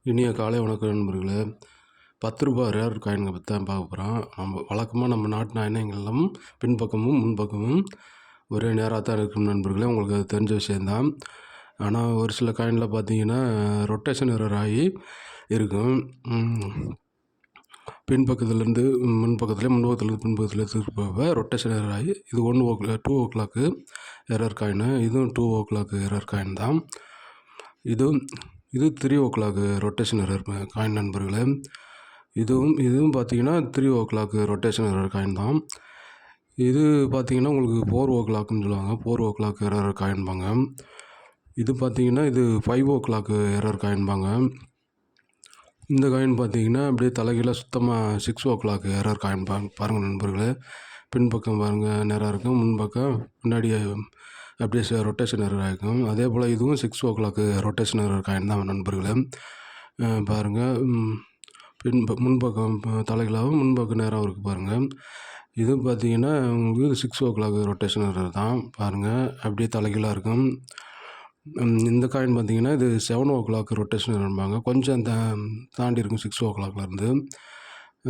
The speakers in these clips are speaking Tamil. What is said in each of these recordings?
இனிய காலை வணக்கம் நண்பர்களே. ரூ. 10 ரேர் காயின்க பத்தி தான் பார்க்க போகிறோம். நம்ம நாட்டு நாணயங்களும் பின்பக்கமும் முன்பக்கமும் ஒரே நேராக தான் இருக்கும் நண்பர்களே. உங்களுக்கு அது தெரிஞ்ச விஷயந்தான். ஆனால் ஒரு சில காயினில் பார்த்தீங்கன்னா ரொட்டேஷன் எரர் ஆகி இருக்கும். பின்பக்கத்துலேருந்து முன்பக்கத்துலேயும் முன்பக்கத்துலேருந்து பின்பக்கத்தில் திருப்ப ரொட்டேஷன் எரர் ஆகி இது 2 ஓ கிளாக்கு எரர் காயினு. இதுவும் 2 ஓ கிளாக்கு எரர் காயின் தான். இது 3 ஓ கிளாக்கு ரொட்டேஷன் எரர் காயின் நண்பர்களே. இதுவும் பார்த்தீங்கன்னா 3 ஓ கிளாக்கு ரொட்டேஷன் எரர் காயின் தான். இது பார்த்தீங்கன்னா உங்களுக்கு 4 ஓ கிளாக்குன்னு சொல்லுவாங்க. 4 ஓ கிளாக் எரர் காயின்பாங்க. இது பார்த்தீங்கன்னா இது 5 ஓ கிளாக்கு எரர் காயின்பாங்க. இந்த காயின் பார்த்தீங்கன்னா அப்படியே தலைகீழ சுத்தமாக 6 ஓ கிளாக் எரர் காயின் பாருங்கள் நண்பர்களே. பின்பக்கம் பாருங்கள் நேராக இருக்கும், முன்பக்கம் முன்னாடி அப்படியே ரொட்டேஷன் எரர் ஆகிருக்கும். அதே போல் இதுவும் 6 ஓ கிளாக்கு ரொட்டேஷன் எரர் காயின் தான் நண்பர்களே. பாருங்கள் முன்பக்கம் தலைகளாகவும் முன்பக்கம் நேராகவும் இருக்குது பாருங்கள். இது பார்த்தீங்கன்னா உங்களுக்கு 6 ஓ கிளாக் ரொட்டேஷன் எரர் தான். பாருங்கள் அப்படியே தலைகீழாக இருக்கும். இந்த காயின் பார்த்தீங்கன்னா இது 7 ஓ கிளாக் ரொட்டேஷன் எரர்பாங்க. கொஞ்சம் தாண்டி இருக்கும் 6 ஓ கிளாக்லேருந்து.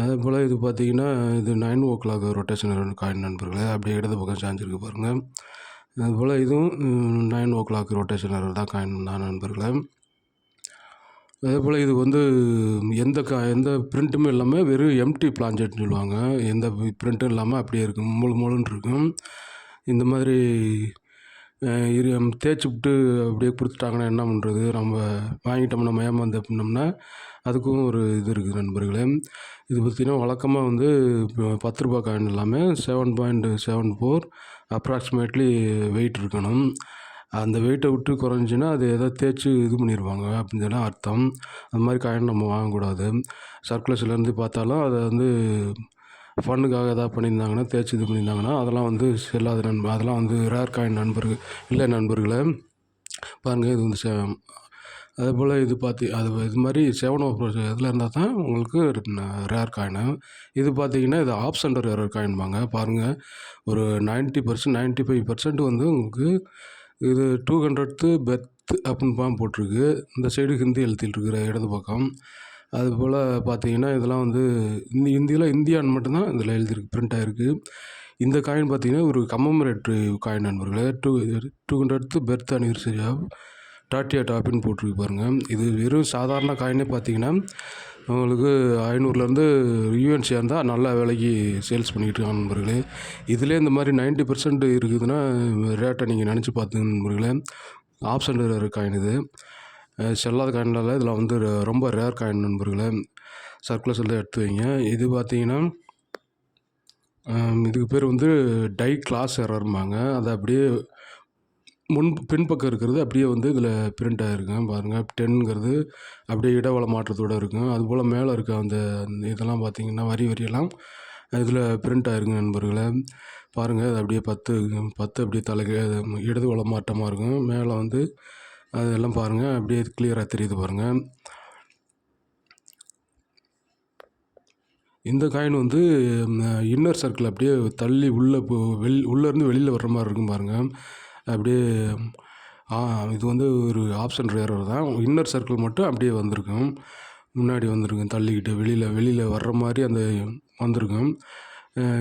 அதே போல் இது பார்த்தீங்கன்னா இது 9 o'clock rotation error coin நண்பர்களே. அப்படியே இடது பக்கம் சாஞ்சிருக்கு பாருங்கள். அதுபோல் இதுவும் 9 ஓ கிளாக் ரொட்டேஷன் எரர் தான் காயின் தான் நண்பர்களே. அதே போல் இது வந்து எந்த பிரிண்ட்டுமே இல்லாமல் வெறும் எம்டி பிளாஞ்செட்னு சொல்லுவாங்க. எந்த பிரிண்ட்டும் இல்லாமல் அப்படியே இருக்கும், முழுன்னு இருக்கும். இந்த மாதிரி தேய்ச்சிவிட்டு அப்படியே கொடுத்துட்டாங்கன்னா என்ன பண்ணுறது? நம்ம வாங்கிட்டோம்னா ஏமாந்து அப்படின்னோம்னா அதுக்கும் ஒரு இது இருக்குது நண்பர்களே. இது பார்த்திங்கன்னா வழக்கமாக வந்து இப்போ ரூ. 10 காயின் எல்லாமே 7.74 அப்ராக்சிமேட்லி வெயிட் இருக்கணும். அந்த வெயிட்டை விட்டு குறைஞ்சின்னா அது ஏதோ தேய்ச்சி இது பண்ணிடுவாங்க அப்படின்னு சொன்னால் அர்த்தம். அந்த மாதிரி காயின் நம்ம வாங்கக்கூடாது. சர்க்குலேஷன்லேருந்து பார்த்தாலும் அதை வந்து ஃபண்ணுக்காக எதாவது பண்ணியிருந்தாங்கன்னா தேய்ச்சி இது பண்ணியிருந்தாங்கன்னா அதெல்லாம் வந்து செல்லாத அதெல்லாம் வந்து ரேர் காயின் இல்லை நண்பர்களே. பாருங்கள் இது வந்து அதே போல் இது இது மாதிரி 7 ஓ இதில் இருந்தால் தான் உங்களுக்கு ரேர் காயினு. இது பார்த்தீங்கன்னா இது ஆஃப் சென்டர் எரர் காயின்பாங்க. பாருங்கள் ஒரு 90% 95% வந்து உங்களுக்கு இது 200th பெர்த் அப்படின்னு போட்டிருக்கு. இந்த சைடு ஹிந்தி எழுதிட்டுருக்குற இடது பக்கம். அதுபோல் பார்த்தீங்கன்னா இதெல்லாம் வந்து இந்தியில் இந்தியான்னு மட்டும்தான் இதில் எழுதியிருக்கு, பிரிண்ட் ஆகிருக்கு. இந்த காயின் பார்த்தீங்கன்னா ஒரு கம்மமரேட்டிவ் காயின் நண்பர்களே. 200th Perth anniversary of Datia டாப்பின்னு போட்டிருக்கு பாருங்கள். இது வெறும் சாதாரண காயினே பார்த்தீங்கன்னா உங்களுக்கு 500லேருந்து யூஎன்சி இருந்தால் நல்ல விலைக்கு சேல்ஸ் பண்ணிக்கிட்டு இருக்காங்க நண்பர்களே. இதிலே இந்த மாதிரி 90% இருக்குதுன்னா ரேட்டை நீங்கள் நினச்சி பார்த்துங்க நண்பர்களே. ஆஃப் சென்டர் காயின் இது செல்லாத காயின்ல இதில் வந்து ரொம்ப ரேர் காயின் நண்பர்களே. சர்க்குலேஷனில் எடுத்து வைங்க. இது பார்த்தீங்கன்னா இதுக்கு பேர் வந்து டை கிளாஸ் எரர்பாங்க. அதை அப்படியே பின்பக்கம் இருக்கிறது அப்படியே வந்து இதில் பிரிண்ட் ஆகிருக்கும் பாருங்கள். 10ங்கிறது அப்படியே இடவள மாற்றத்தோடு இருக்கும். அதுபோல் மேலே இருக்க அந்த இதெல்லாம் பார்த்திங்கன்னா வரியெல்லாம் இதில் பிரிண்ட் ஆகிருங்க நண்பர்களே. பாருங்கள் அது அப்படியே 10 அப்படியே இடது வள மாற்றமாக இருக்கும். மேலே வந்து அதெல்லாம் பாருங்கள் அப்படியே கிளியராக தெரியுது பாருங்கள். இந்த காயின் வந்து இன்னர் சர்க்கிள் அப்படியே தள்ளி உள்ளேருந்து வெளியில் வர்ற மாதிரி இருக்கும் பாருங்கள். அப்படியே இது வந்து ஒரு ஆப்ஷன் எரர் தான். இன்னர் சர்க்கிள் மட்டும் அப்படியே வந்திருக்கும், முன்னாடி வந்திருக்கும், தள்ளிக்கிட்டு வெளியில் வர்ற மாதிரி அந்த வந்திருக்கும்.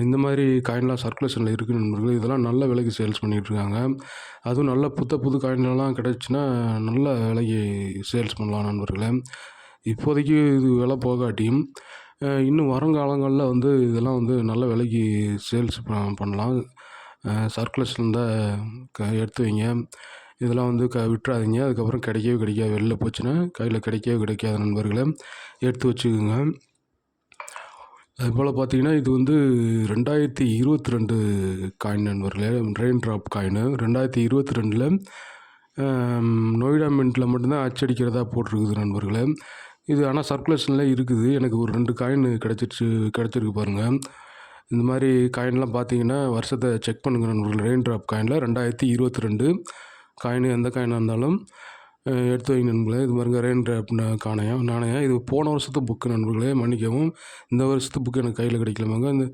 இந்த மாதிரி காயின்லாம் சர்க்குலேஷனில் இருக்குது நண்பர்கள். இதெல்லாம் நல்ல விலைக்கு சேல்ஸ் பண்ணிகிட்ருக்காங்க. அதுவும் நல்ல புது காயின்லாம் கிடச்சின்னா நல்ல விலைக்கு சேல்ஸ் பண்ணலாம் நண்பர்களே. இப்போதைக்கு இது விலை போகாட்டியும் இன்னும் வருங்காலங்களில் வந்து இதெல்லாம் வந்து நல்ல விலைக்கு சேல்ஸ் பண்ணலாம். சர்க்குலேஷன் தான் எடுத்து வைங்க. இதெல்லாம் வந்து விட்டுறாதீங்க. அதுக்கப்புறம் கிடைக்காது. வெளில போச்சுன்னா கையில் கிடைக்காத நண்பர்களை எடுத்து வச்சுக்கோங்க. அதுபோல் பார்த்தீங்கன்னா இது வந்து 2022 காயின் நண்பர்களே. ரெயின் ட்ராப் காயினு 2022ல் நொய்டா மின்ட்டில் மட்டும்தான் அச்சடிக்கிறதா போட்டிருக்குது நண்பர்களே. இது ஆனால் சர்க்குலேஷனில் இருக்குது. எனக்கு ஒரு 2 காயின் கிடச்சிருக்கு பாருங்கள். இந்த மாதிரி காயின்லாம் பார்த்தீங்கன்னா வருஷத்தை செக் பண்ணுங்க நண்பர்கள். ரெயின் ட்ராப் காயினில் 2022 காயின் எந்த காயினாக இருந்தாலும் எடுத்து வைங்க நண்பர்களே. இது மாதிரிங்க ரெயின் ட்ராப் நாணயம் இது போன வருஷத்து புக்கு நண்பர்களே, மன்னிக்கவும். இந்த வருஷத்து புக்கு எனக்கு கையில் கிடைக்கலமாங்க. இந்த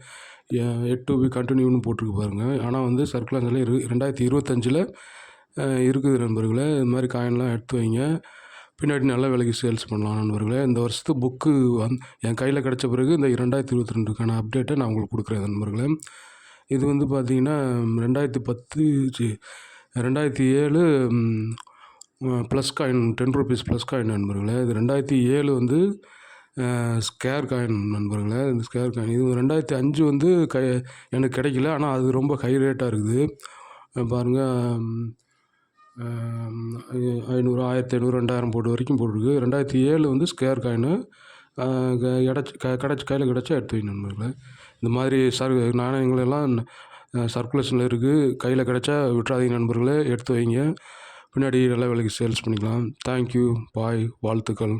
8 கண்டினியூன்னு போட்டிருக்கு பாருங்கள். ஆனால் வந்து சர்க்குலேஷனில் 2025ல் இருக்குது நண்பர்களே. இது மாதிரி காயின்லாம் எடுத்து வைங்க. பின்னாடி நல்ல விலைக்கு சேல்ஸ் பண்ணலாம் நண்பர்களே. இந்த வருஷத்து புக்கு என் கையில் கிடச்ச பிறகு இந்த 2022க்கான அப்டேட்டை நான் உங்களுக்கு கொடுக்குறேன் நண்பர்களே. இது வந்து பார்த்தீங்கன்னா 2010 C 2007 plus coin ₹10 plus coin நண்பர்களே. இது 2007 வந்து ஸ்கேர் காயின் நண்பர்களே. இந்த ஸ்கேர் காயின் இது 2005 வந்து எனக்கு கிடைக்கல. ஆனால் அது ரொம்ப ஹை ரேட்டாக இருக்குது. பாருங்கள் 500, 1500, 2000 போட்டு வரைக்கும் போட்டிருக்கு. 2007 வந்து ஸ்கேர் காயினு கையில் கிடச்சா எடுத்து வைங்க நண்பர்களே. இந்த மாதிரி நாணயங்களெல்லாம் சர்க்குலேஷனில் இருக்குது. கையில் கிடச்சா விட்டுறாதீங்க நண்பர்களே, எடுத்து வைங்க. பின்னாடி நல்ல விலைக்கு சேல்ஸ் பண்ணிக்கலாம். தேங்க்யூ, பாய், வாழ்த்துக்கள்.